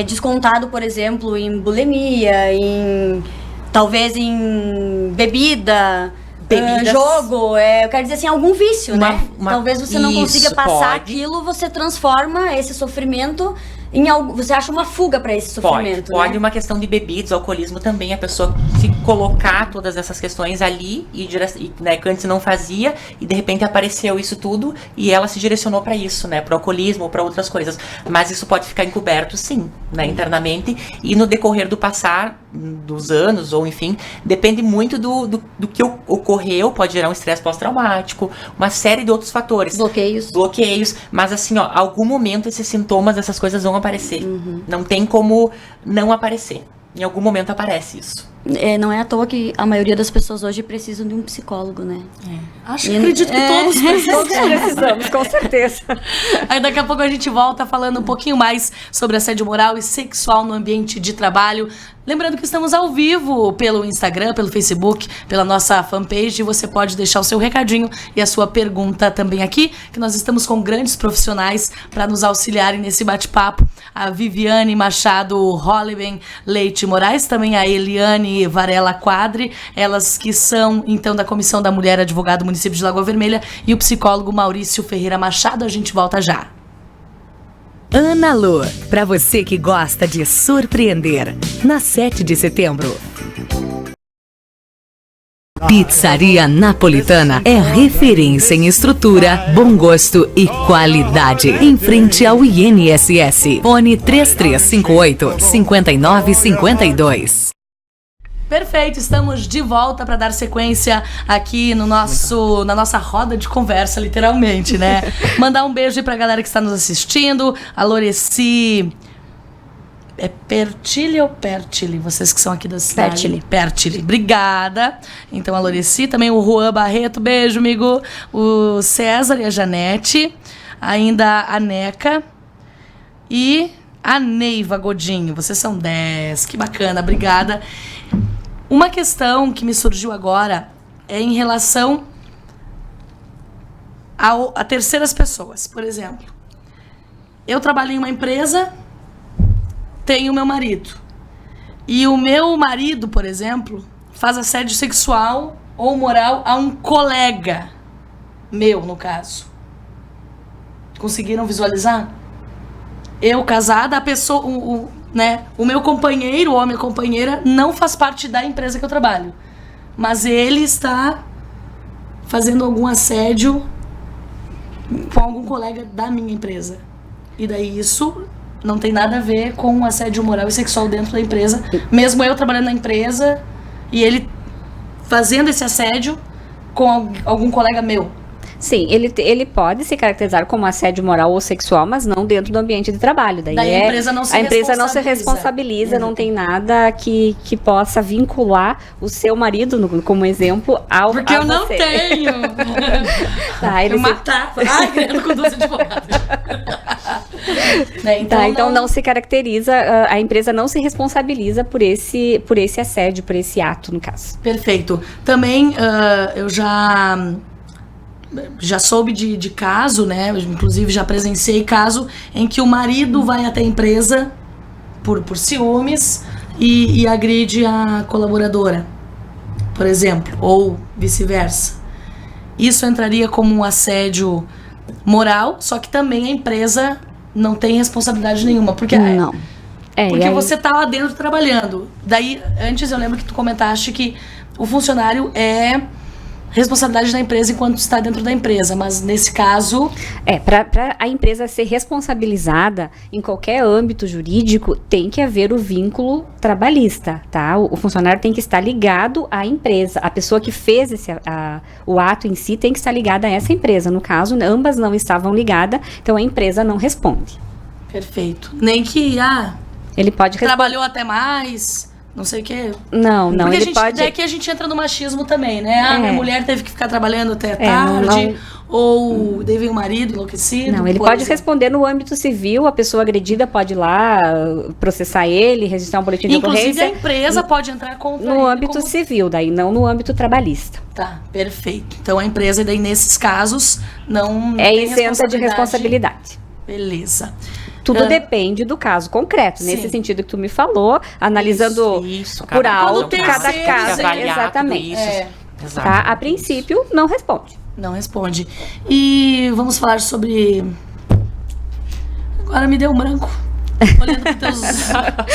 descontado, por exemplo, em bulimia, em talvez em bebida, Bebidas. jogo, eu quero dizer assim, algum vício, né? Talvez você não consiga Isso, passar pode. aquilo, você transforma esse sofrimento em algo, você acha uma fuga para esse sofrimento, Pode né? uma questão de bebidas, alcoolismo também, a pessoa se colocar todas essas questões ali né, que antes não fazia e de repente apareceu isso tudo e ela se direcionou para isso, né, pro alcoolismo ou para outras coisas. Mas isso pode ficar encoberto, sim, né, internamente, e no decorrer do passar dos anos, ou enfim, depende muito do que ocorreu, pode gerar um estresse pós-traumático, uma série de outros fatores. Bloqueios, mas assim, ó, algum momento esses sintomas, essas coisas vão aparecer. Não tem como não aparecer. Em algum momento aparece isso. Não é à toa que a maioria das pessoas hoje precisam de um psicólogo, né? Acredito que todos Precisamos, com certeza. Aí daqui a pouco a gente volta falando um pouquinho mais sobre assédio moral e sexual no ambiente de trabalho. Lembrando que estamos ao vivo pelo Instagram, pelo Facebook, pela nossa fanpage. Você pode deixar o seu recadinho e a sua pergunta também aqui, que nós estamos com grandes profissionais para nos auxiliarem nesse bate-papo. A Viviane Machado Holliben Leite Moraes, também a Eliane Varela Quadri, elas que são, então, da Comissão da Mulher Advogado do município de Lagoa Vermelha, e o psicólogo Maurício Ferreira Machado. A gente volta já. Ana Lu, pra você que gosta de surpreender, na 7 de setembro. Pizzaria Napolitana é referência em estrutura, bom gosto e qualidade. Em frente ao INSS. Fone 3358-5952. Perfeito, estamos de volta para dar sequência aqui no na nossa roda de conversa, literalmente, né? Mandar um beijo aí pra galera que está nos assistindo. A Loreci... É Pertile ou Pertile? Vocês que são aqui da cidade. Pertile. Obrigada. Então, a Loreci, também o Juan Barreto, beijo, amigo. O César e a Janete. Ainda a Neca. E a Neiva Godinho. Vocês são 10. Que bacana, obrigada. Uma questão que me surgiu agora é em relação a terceiras pessoas. Por exemplo, eu trabalho em uma empresa, tenho meu marido. E o meu marido, por exemplo, faz assédio sexual ou moral a um colega meu, no caso. Conseguiram visualizar? Eu casada, a pessoa... O meu companheiro ou a minha companheira não faz parte da empresa que eu trabalho. Mas ele está fazendo algum assédio com algum colega da minha empresa. E daí isso não tem nada a ver com assédio moral e sexual dentro da empresa. Mesmo eu trabalhando na empresa e ele fazendo esse assédio com algum colega meu. Sim, ele pode se caracterizar como assédio moral ou sexual, mas não dentro do ambiente de trabalho. Daí a empresa não se responsabiliza, não tem nada que possa vincular o seu marido, como exemplo, ao Porque eu não tenho. Ele eu matava. Ai, querendo com doce de porrada. Então não se caracteriza, a empresa não se responsabiliza por esse assédio, por esse ato, no caso. Perfeito. Também eu já soube de caso, né? Inclusive já presenciei caso em que o marido vai até a empresa por ciúmes e agride a colaboradora, por exemplo, ou vice-versa. Isso entraria como um assédio moral, só que também a empresa não tem responsabilidade nenhuma, porque não. Porque você tá lá dentro trabalhando. Daí, antes eu lembro que tu comentaste que o funcionário é responsabilidade da empresa enquanto está dentro da empresa, mas nesse caso... Para a empresa ser responsabilizada em qualquer âmbito jurídico, tem que haver o vínculo trabalhista, tá? O funcionário tem que estar ligado à empresa. A pessoa que fez o ato em si tem que estar ligada a essa empresa. No caso, ambas não estavam ligadas, então a empresa não responde. Perfeito. Nem que, ele pode trabalhou até mais... Não sei o que. Não, porque ele pode... É que a gente entra no machismo também, né? Minha mulher teve que ficar trabalhando até tarde, ou daí vem o marido enlouquecido. Não, ele pode responder no âmbito civil, a pessoa agredida pode ir lá processar ele, registrar um boletim de ocorrência. Inclusive a empresa pode entrar no âmbito civil, daí não no âmbito trabalhista. Tá, perfeito. Então a empresa daí nesses casos não é isenta de responsabilidade. Beleza. Tudo depende do caso concreto, Sim. nesse sentido que tu me falou, analisando Isso, por alto Quando cada terceiros, caso. avaliar tudo Exatamente. isso. Tá? Exato. A princípio, não responde. Não responde. E vamos falar sobre... Agora me deu um branco. Olhando pro teu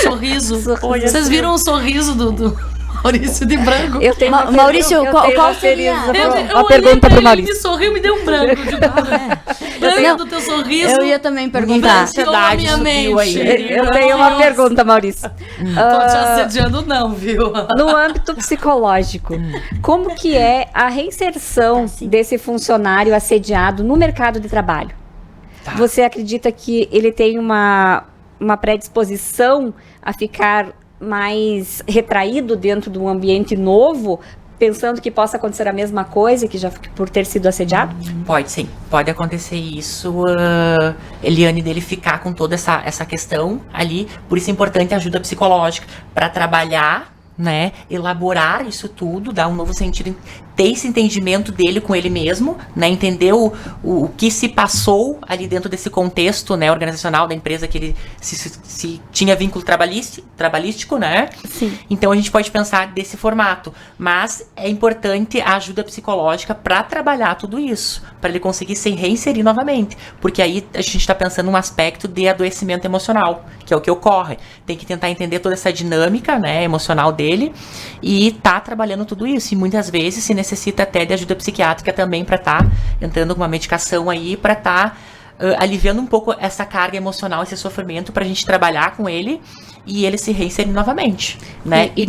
sorriso. Vocês viram o sorriso do Maurício de branco? Eu tenho uma Maurício, eu qual tenho uma seria? uma pergunta pro Ele Maurício. me sorriu, me deu um branco. Eu digo, branco do teu sorriso. Eu ia também perguntar. Branqueou a minha subiu mente. aí. Eu tenho uma pergunta, Maurício. Tô te assediando não, viu? No âmbito psicológico, como que é a reinserção desse funcionário assediado no mercado de trabalho? Tá. Você acredita que ele tem uma predisposição a ficar mais retraído dentro de um ambiente novo, pensando que possa acontecer a mesma coisa que já por ter sido assediado? Pode sim, pode acontecer isso, Eliane, dele ficar com toda essa questão ali, por isso é importante a ajuda psicológica, para trabalhar, né, elaborar isso tudo, dar um novo sentido, ter esse entendimento dele com ele mesmo, né, entender o que se passou ali dentro desse contexto, né, organizacional da empresa que ele se tinha vínculo trabalhístico, né? Sim. Então a gente pode pensar desse formato, mas é importante a ajuda psicológica para trabalhar tudo isso, para ele conseguir se reinserir novamente, porque aí a gente está pensando num aspecto de adoecimento emocional, que é o que ocorre. Tem que tentar entender toda essa dinâmica, né, emocional dele e tá trabalhando tudo isso. E muitas vezes se necessita até de ajuda psiquiátrica também para estar entrando com uma medicação aí para estar aliviando um pouco essa carga emocional, esse sofrimento, para a gente trabalhar com ele e ele se reinserir novamente, né? E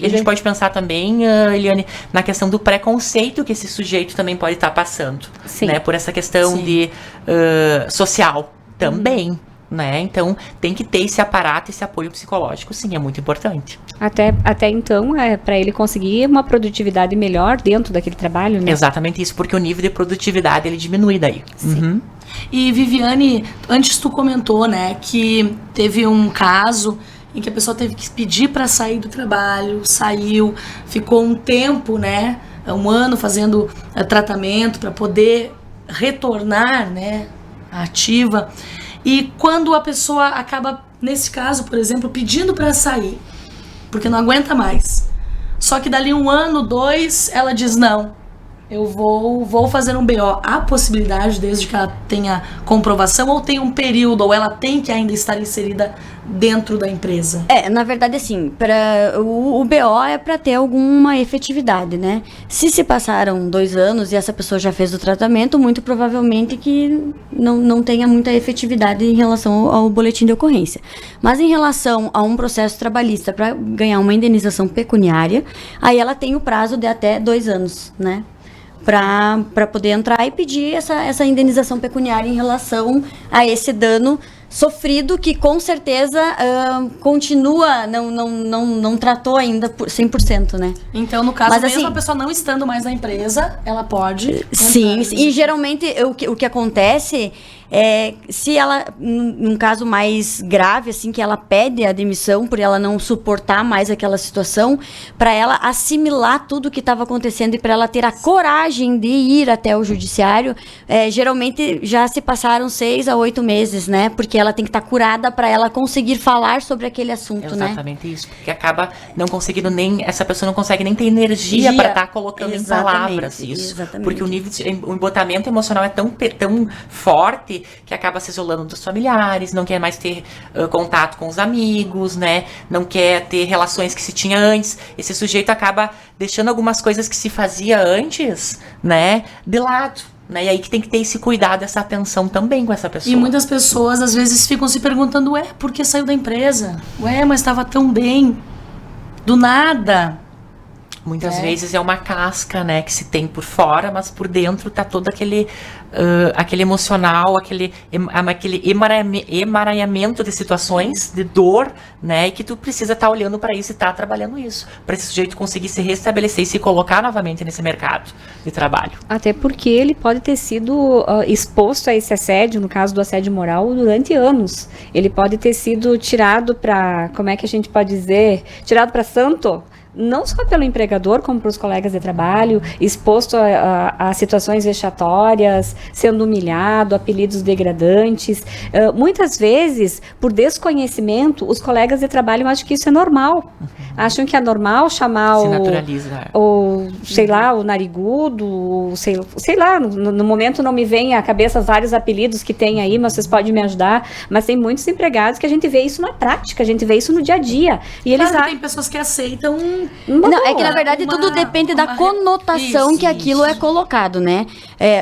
a gente pode pensar também, Eliane, na questão do preconceito que esse sujeito também pode estar passando, Sim. né? Por essa questão de social também, né? Então tem que ter esse aparato, esse apoio psicológico, sim, é muito importante. Até então, para ele conseguir uma produtividade melhor dentro daquele trabalho, né? Exatamente isso, porque o nível de produtividade ele diminui daí. Uhum. E Viviane, antes tu comentou, né, que teve um caso em que a pessoa teve que pedir para sair do trabalho, saiu, ficou um tempo, né, um ano fazendo tratamento para poder retornar, né, à ativa. E quando a pessoa acaba, nesse caso, por exemplo, pedindo para sair, porque não aguenta mais, só que dali 1 ano, 2, ela diz não, eu vou fazer um BO. Há possibilidade, desde que ela tenha comprovação, ou tem um período, ou ela tem que ainda estar inserida dentro da empresa? Na verdade, assim, o BO é para ter alguma efetividade, né? Se passaram 2 anos e essa pessoa já fez o tratamento, muito provavelmente que não tenha muita efetividade em relação ao boletim de ocorrência. Mas em relação a um processo trabalhista para ganhar uma indenização pecuniária, aí ela tem o prazo de até 2 anos, né? Para poder entrar e pedir essa indenização pecuniária em relação a esse dano sofrido, que com certeza continua, não tratou ainda por 100%, né? Então, no caso, Mas, mesmo assim, a pessoa não estando mais na empresa, ela pode... Sim, entrar. e geralmente o que acontece é, se ela, num caso mais grave, assim, que ela pede a demissão por ela não suportar mais aquela situação, para ela assimilar tudo o que estava acontecendo e para ela ter a coragem de ir até o judiciário, geralmente já se passaram 6 a 8 meses, né? Porque ela tem que estar curada para ela conseguir falar sobre aquele assunto, né? Exatamente isso, porque acaba não conseguindo essa pessoa não consegue nem ter energia para estar colocando em palavras isso. Exatamente. Porque o embotamento emocional é tão forte que acaba se isolando dos familiares, não quer mais ter contato com os amigos, né? Não quer ter relações que se tinha antes. Esse sujeito acaba deixando algumas coisas que se fazia antes, né, de lado. Né? E aí que tem que ter esse cuidado, essa atenção também com essa pessoa. E muitas pessoas, às vezes, ficam se perguntando, por que saiu da empresa? Mas estava tão bem. Do nada. Muitas vezes é uma casca, né, que se tem por fora, mas por dentro tá todo aquele emocional, aquele emaranhamento de situações, de dor, né, e que tu precisa estar olhando para isso e estar trabalhando isso, para esse sujeito conseguir se restabelecer e se colocar novamente nesse mercado de trabalho. Até porque ele pode ter sido exposto a esse assédio, no caso do assédio moral, durante anos. Ele pode ter sido tirado para, como é que a gente pode dizer, tirado para santo, não só pelo empregador, como para os colegas de trabalho, exposto a situações vexatórias, sendo humilhado, apelidos degradantes. Muitas vezes, por desconhecimento, os colegas de trabalho acham que isso é normal. Acham que é normal chamar Se naturaliza. sei lá, o narigudo, sei lá, no momento não me vem à cabeça vários apelidos que tem aí, mas vocês podem me ajudar. Mas tem muitos empregados que a gente vê isso na prática, a gente vê isso no dia a dia. E eles Claro, tem pessoas que aceitam. Não, é que na verdade tudo depende da conotação que aquilo é colocado, né?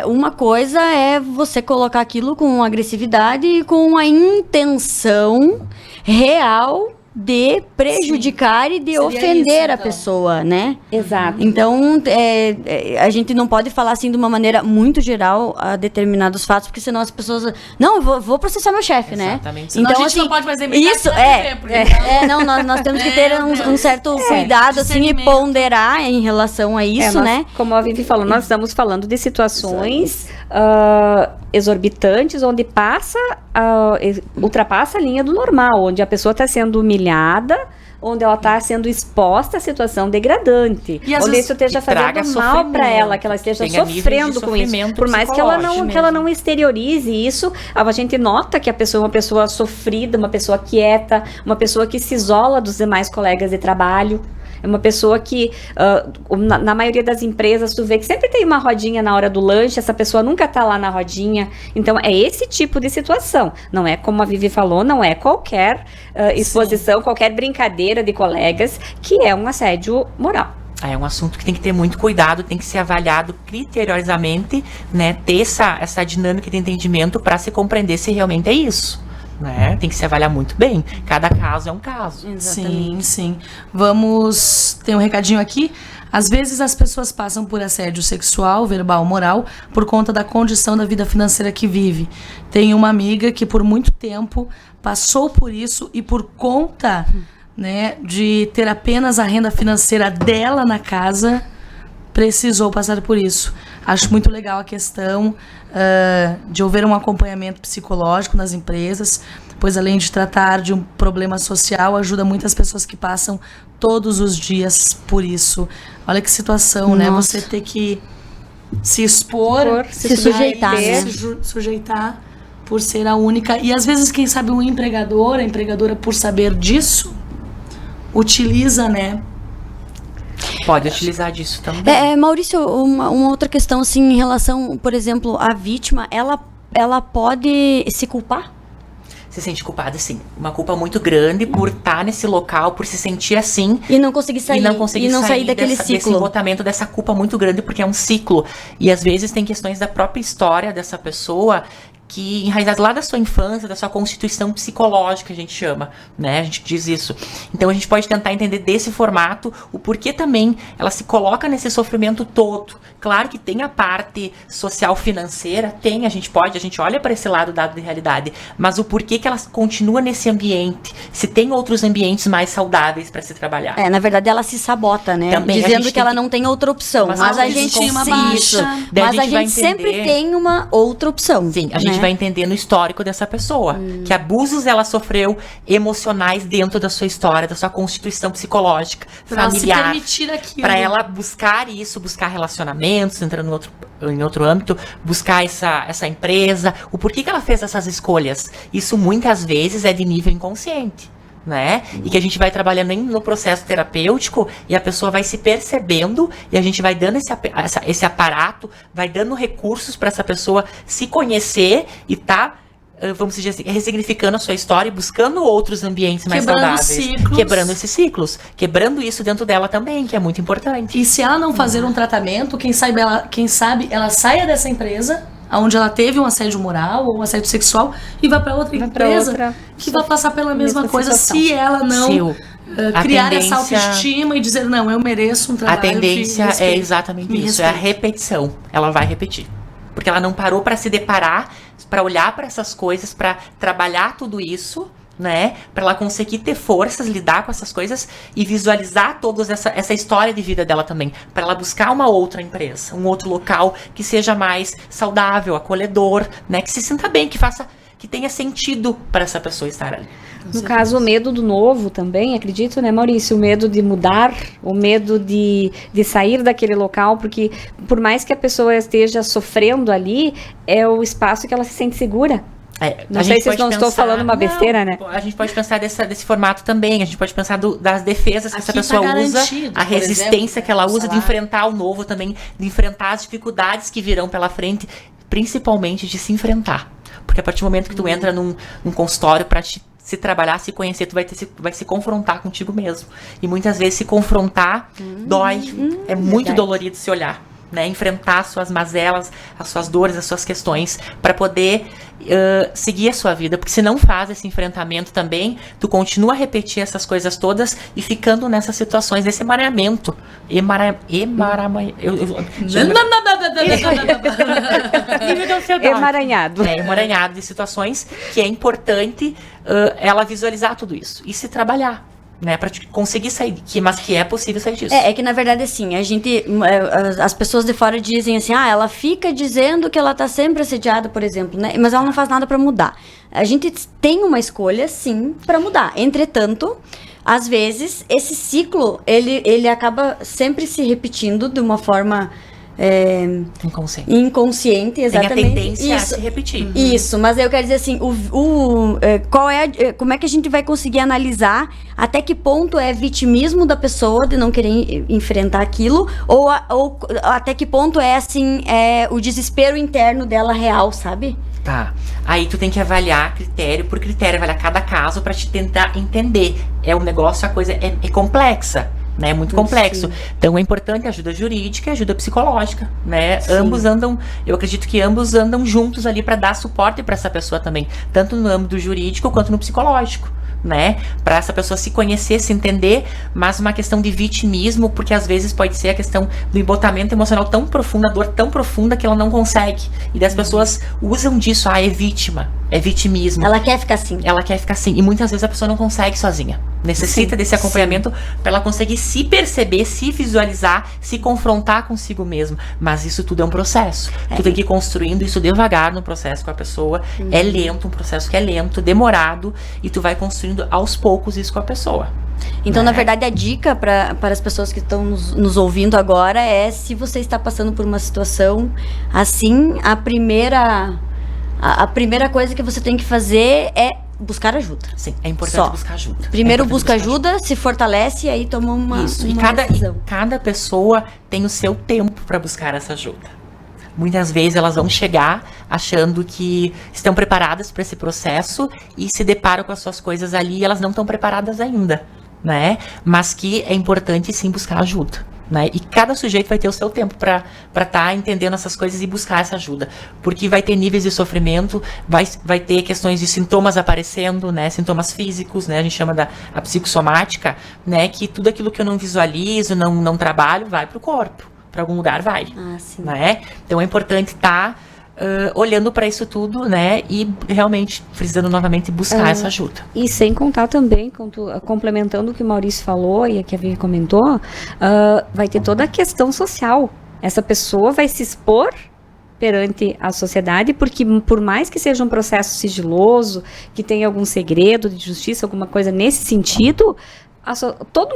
Uma coisa é você colocar aquilo com agressividade e com a intenção real de prejudicar e de Seria ofender isso, a então. pessoa, né? Exato. Então, a gente não pode falar assim de uma maneira muito geral a determinados fatos, porque senão as pessoas... Não, eu vou processar meu chefe, né? Exatamente. Senão Então, a gente não assim, pode mais emitir isso, na TV, porque não, nós temos que ter um certo cuidado, assim, e discernimento. ponderar em relação a isso, né? Como a Vivi falou, nós estamos falando de situações exorbitantes, onde ultrapassa a linha do normal, onde a pessoa está sendo humilhada, onde ela está sendo exposta a situação degradante, E às onde vezes isso esteja que traga fazendo mal para sofrimento, ela, que ela esteja tenha níveis de sofrendo com isso. sofrimento Por mais que ela psicológico não exteriorize isso, a gente nota que a pessoa é uma pessoa sofrida, uma pessoa quieta, uma pessoa que se isola dos demais colegas de trabalho. É uma pessoa que, na maioria das empresas, tu vê que sempre tem uma rodinha na hora do lanche, essa pessoa nunca tá lá na rodinha. Então, é esse tipo de situação. Não é, como a Vivi falou, não é qualquer exposição, qualquer brincadeira de colegas, que é um assédio moral. É um assunto que tem que ter muito cuidado, tem que ser avaliado criteriosamente, né? Ter essa dinâmica de entendimento para se compreender se realmente é isso. Né? Tem que se avaliar muito bem. Cada caso é um caso. Sim, sim. Vamos... Tem um recadinho aqui. Às vezes as pessoas passam por assédio sexual, verbal, moral, por conta da condição da vida financeira que vive. Tenho uma amiga que por muito tempo passou por isso e por conta, né, de ter apenas a renda financeira dela na casa, precisou passar por isso. Acho muito legal a questão de haver um acompanhamento psicológico nas empresas, pois além de tratar de um problema social, ajuda muitas pessoas que passam todos os dias por isso. Olha que situação, né? Nossa. Você ter que se expor, se sujeitar, né? Sujeitar por ser a única. E às vezes, quem sabe, o empregador, a empregadora, por saber disso, utiliza, né? Pode utilizar disso também. Maurício, uma outra questão, assim, em relação, por exemplo, à vítima, ela pode se culpar? Se sente culpada, sim. Uma culpa muito grande por estar nesse local, por se sentir assim. E não conseguir sair. E não conseguir sair daquele desse ciclo. embotamento, dessa culpa muito grande, porque é um ciclo. E às vezes tem questões da própria história dessa pessoa que enraizadas lá da sua infância, da sua constituição psicológica, a gente chama, né? A gente diz isso. Então a gente pode tentar entender desse formato o porquê também ela se coloca nesse sofrimento todo. Claro que tem a parte social financeira, a gente olha para esse lado dado de realidade, mas o porquê que ela continua nesse ambiente, se tem outros ambientes mais saudáveis para se trabalhar. Na verdade ela se sabota, né? Também, a dizendo gente que ela tem não tem outra opção. Mas a gente autoestima isso. baixa. Daí Mas a vai gente sempre entender- tem uma outra opção. Sim, a gente né? vai entender no histórico dessa pessoa. Que abusos ela sofreu emocionais dentro da sua história, da sua constituição psicológica, Pra ela se familiar. permitir aquilo. Pra ela buscar isso, buscar relacionamentos, entrando em outro âmbito, buscar essa empresa. O porquê que ela fez essas escolhas. Isso muitas vezes é de nível inconsciente. Né? E que a gente vai trabalhando no processo terapêutico e a pessoa vai se percebendo e a gente vai dando esse aparato, vai dando recursos para essa pessoa se conhecer e vamos dizer assim, ressignificando a sua história e buscando outros ambientes mais Quebrando saudáveis. ciclos. Quebrando esses ciclos. Quebrando isso dentro dela também, que é muito importante. E se ela não fazer um tratamento, quem sabe ela saia dessa empresa, onde ela teve um assédio moral ou um assédio sexual, e vai para outra empresa que vai passar pela mesma coisa situação. se ela não criar essa tendência- autoestima e dizer, não, eu mereço um A trabalho tendência de é respeito, exatamente me isso, é a respeito. repetição. Ela vai repetir. Porque ela não parou para se deparar, para olhar para essas coisas, para trabalhar tudo isso, né? Para ela conseguir ter forças, lidar com essas coisas e visualizar toda essa história de vida dela também. Para ela buscar uma outra empresa, um outro local que seja mais saudável, acolhedor, né? Que se sinta bem, que tenha sentido para essa pessoa estar ali. No caso, o medo do novo também, acredito, né, Maurício? O medo de mudar, o medo de sair daquele local, porque por mais que a pessoa esteja sofrendo ali, é o espaço que ela se sente segura. Não sei se eu não estou falando uma besteira, né? A gente pode pensar desse formato também. A gente pode pensar das defesas que essa pessoa usa, a resistência que ela usa de enfrentar o novo também, de enfrentar as dificuldades que virão pela frente, principalmente de se enfrentar. Porque a partir do momento que tu entra num consultório para se trabalhar, se conhecer, tu vai se confrontar contigo mesmo. E muitas vezes se confrontar dói. É muito dolorido se olhar. Né, enfrentar as suas mazelas, as suas dores, as suas questões, para poder seguir a sua vida. Porque se não faz esse enfrentamento também, tu continua a repetir essas coisas todas e ficando nessas situações, nesse emaranhamento. Emaranhado de situações que é importante ela visualizar tudo isso e se trabalhar. Né, para conseguir sair, mas que é possível sair disso. É que na verdade assim, as pessoas de fora dizem assim, ela fica dizendo que ela tá sempre assediada, por exemplo, né, mas ela não faz nada para mudar. A gente tem uma escolha, sim, para mudar. Entretanto, às vezes, esse ciclo, ele acaba sempre se repetindo de uma forma... inconsciente, exatamente. Tem a tendência a se repetir. Isso, mas eu quero dizer assim, como é que a gente vai conseguir analisar até que ponto é vitimismo da pessoa de não querer enfrentar aquilo, ou até que ponto é assim, o desespero interno dela real, sabe? Tá. Aí tu tem que avaliar critério por critério, avaliar cada caso pra te tentar entender. É um negócio, a coisa é complexa. Né, é muito complexo. Sim. Então é importante ajuda jurídica e ajuda psicológica, né? Ambos andam, eu acredito que ambos andam juntos ali para dar suporte para essa pessoa também, tanto no âmbito jurídico quanto no psicológico, né? Para essa pessoa se conhecer, se entender, mas uma questão de vitimismo, porque às vezes pode ser a questão do embotamento emocional tão profunda, a dor tão profunda que ela não consegue. E as pessoas usam disso, é vítima, é vitimismo. Ela quer ficar assim. Ela quer ficar assim. E muitas vezes a pessoa não consegue sozinha. Necessita desse acompanhamento para ela conseguir se perceber, se visualizar, se confrontar consigo mesmo. Mas isso tudo é um processo. Tu tem que ir construindo isso devagar no processo com a pessoa. É lento, um processo que é lento, demorado, e tu vai construindo aos poucos isso com a pessoa. Então, na verdade, a dica para as pessoas que estão nos ouvindo agora é, se você está passando por uma situação assim, a primeira coisa que você tem que fazer é buscar ajuda. Sim, é importante buscar ajuda. Primeiro busca ajuda, se fortalece e aí toma uma decisão. E cada pessoa tem o seu tempo para buscar essa ajuda. Muitas vezes elas vão chegar achando que estão preparadas para esse processo e se deparam com as suas coisas ali e elas não estão preparadas ainda, né? Mas que é importante sim buscar ajuda. Né? E cada sujeito vai ter o seu tempo para estar entendendo essas coisas e buscar essa ajuda. Porque vai ter níveis de sofrimento, vai ter questões de sintomas aparecendo, né? Sintomas físicos, né? A gente chama a psicossomática, né? Que tudo aquilo que eu não visualizo, não trabalho, vai para o corpo. Para algum lugar vai. Né? Então é importante estar olhando para isso tudo, né? E realmente, frisando novamente, buscar essa ajuda. E sem contar também, complementando o que o Maurício falou e a que a Vivi comentou, vai ter toda a questão social. Essa pessoa vai se expor perante a sociedade, porque por mais que seja um processo sigiloso, que tenha algum segredo de justiça, alguma coisa nesse sentido,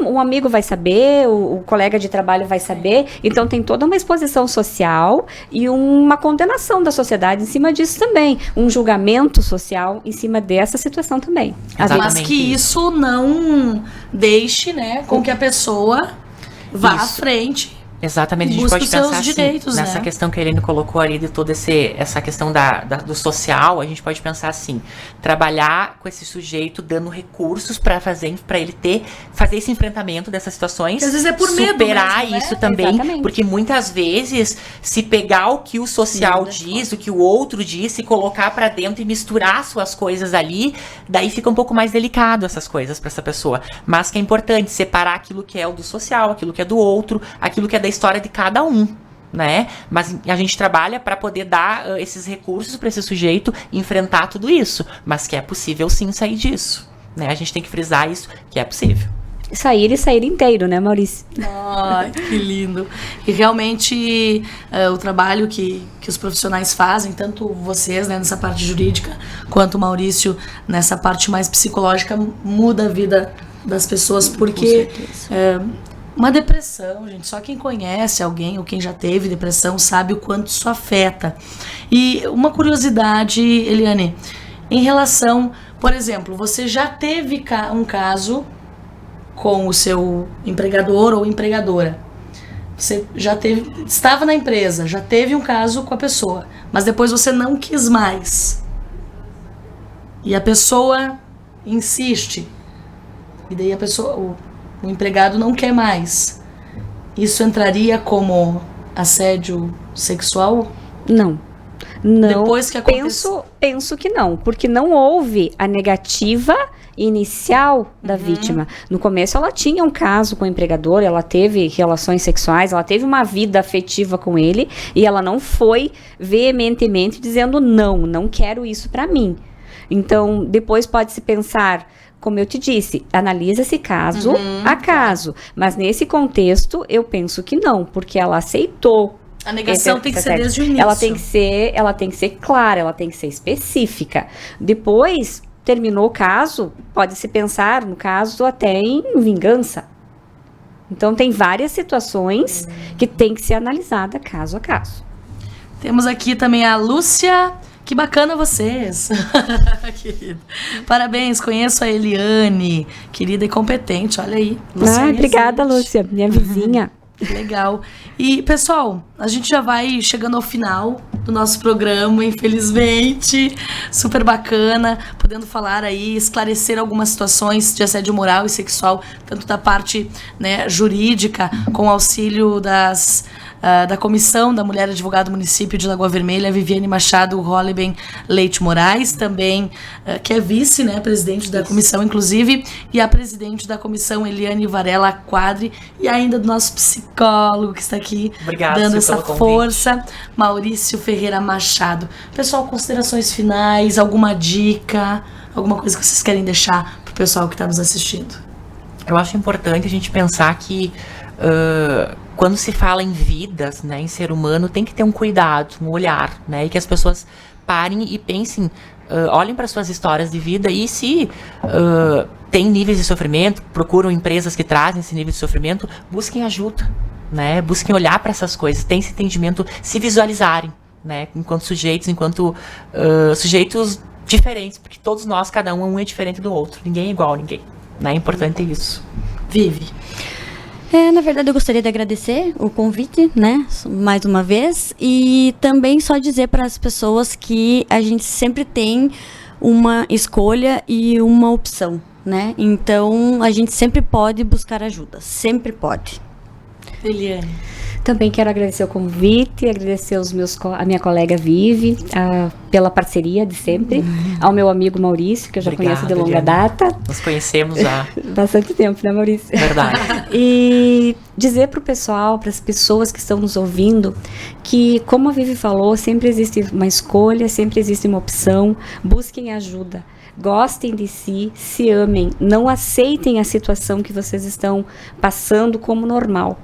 um amigo vai saber, o colega de trabalho vai saber, então tem toda uma exposição social e uma condenação da sociedade em cima disso também, um julgamento social em cima dessa situação também. Mas que isso não deixe, né, com que a pessoa vá à frente. Exatamente, a gente pode pensar assim, nessa questão que a Helene colocou ali de toda essa questão do social, a gente pode pensar assim, trabalhar com esse sujeito dando recursos para ele fazer esse enfrentamento dessas situações, às vezes é por medo superar mesmo, né? isso também, exatamente. Porque muitas vezes se pegar o que o social diz, o que o outro diz, e colocar para dentro e misturar suas coisas ali, daí fica um pouco mais delicado essas coisas para essa pessoa, mas que é importante separar aquilo que é o do social, aquilo que é do outro, aquilo que é da história de cada um, né? Mas a gente trabalha para poder dar esses recursos para esse sujeito enfrentar tudo isso, mas que é possível sim sair disso, né? A gente tem que frisar isso, que é possível. sair e sair inteiro, né, Maurício? Ai, que lindo. E realmente o trabalho que os profissionais fazem, tanto vocês, né, nessa parte jurídica, quanto o Maurício nessa parte mais psicológica, muda a vida das pessoas, porque uma depressão, gente, só quem conhece alguém ou quem já teve depressão sabe o quanto isso afeta. E uma curiosidade, Eliane, em relação, por exemplo, você já teve um caso com o seu empregador ou empregadora. Você estava na empresa, já teve um caso com a pessoa, mas depois você não quis mais. E a pessoa insiste. E daí o empregado não quer mais. Isso entraria como assédio sexual? Não. Não. Depois que aconteceu. Penso que não, porque não houve a negativa inicial da vítima. No começo ela tinha um caso com o empregador, ela teve relações sexuais, ela teve uma vida afetiva com ele e ela não foi veementemente dizendo não quero isso pra mim. Então, depois pode-se pensar, como eu te disse, analisa-se caso a caso. Mas nesse contexto, eu penso que não, porque ela aceitou. A negação tem que ser desde o início. Ela tem que ser clara, ela tem que ser específica. Depois, terminou o caso, pode-se pensar, no caso, até em vingança. Então, tem várias situações que tem que ser analisada caso a caso. Temos aqui também a Lúcia. Que bacana vocês. Querida. Parabéns, conheço a Eliane, querida e competente, olha aí. Obrigada, Lúcia, minha vizinha. Legal. E, pessoal, a gente já vai chegando ao final do nosso programa, infelizmente. Super bacana, podendo falar aí, esclarecer algumas situações de assédio moral e sexual, tanto da parte, né, jurídica, com auxílio da Comissão da Mulher Advogada do Município de Lagoa Vermelha, Viviane Machado Holliben Leite Moraes, também, que é vice, né, presidente da comissão, inclusive, e a presidente da comissão, Eliane Varela Quadri, e ainda do nosso psicólogo que está aqui, obrigado, dando essa força, Maurício Ferreira Machado. Pessoal, considerações finais, alguma dica, alguma coisa que vocês querem deixar pro pessoal que está nos assistindo? Eu acho importante a gente pensar que quando se fala em vidas, né, em ser humano, tem que ter um cuidado, um olhar, né, e que as pessoas parem e pensem, olhem para suas histórias de vida e se tem níveis de sofrimento, procuram empresas que trazem esse nível de sofrimento, busquem ajuda, né, busquem olhar para essas coisas, tenham esse entendimento, se visualizarem, né, enquanto sujeitos diferentes, porque todos nós, cada um é diferente do outro, ninguém é igual a ninguém, né, é importante isso. Vive. Na verdade, eu gostaria de agradecer o convite, né, mais uma vez, e também só dizer para as pessoas que a gente sempre tem uma escolha e uma opção, né, então a gente sempre pode buscar ajuda, sempre pode. Eliane. Também quero agradecer o convite, agradecer a minha colega Vivi, pela parceria de sempre, ao meu amigo Maurício, que eu já conheço de longa data. Nos conhecemos há bastante tempo, né, Maurício? Verdade. E dizer para o pessoal, para as pessoas que estão nos ouvindo, que, como a Vivi falou, sempre existe uma escolha, sempre existe uma opção, busquem ajuda. Gostem de si, se amem, não aceitem a situação que vocês estão passando como normal.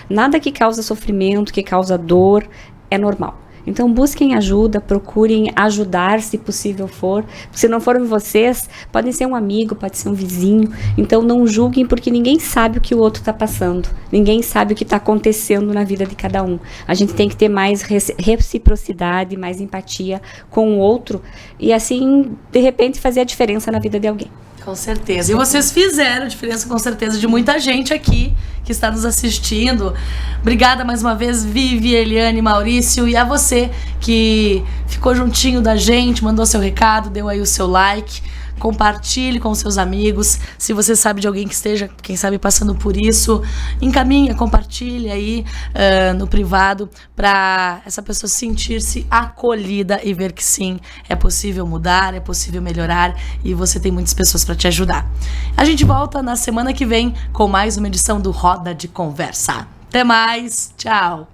Nada que causa sofrimento, que causa dor, é normal. Então busquem ajuda, procurem ajudar se possível for. Se não forem vocês, podem ser um amigo, pode ser um vizinho. Então não julguem, porque ninguém sabe o que o outro está passando. Ninguém sabe o que está acontecendo na vida de cada um. A gente tem que ter mais reciprocidade, mais empatia com o outro. E assim, de repente, fazer a diferença na vida de alguém. Com certeza. E vocês fizeram a diferença, com certeza, de muita gente aqui que está nos assistindo. Obrigada mais uma vez, Vivi, Eliane, Maurício, e a você que ficou juntinho da gente, mandou seu recado, deu aí o seu like. Compartilhe com seus amigos. Se você sabe de alguém que esteja, quem sabe, passando por isso, encaminha, compartilhe aí no privado, para essa pessoa sentir-se acolhida e ver que sim, é possível mudar, é possível melhorar, e você tem muitas pessoas para te ajudar. A gente volta na semana que vem com mais uma edição do Roda de Conversa. Até mais, tchau!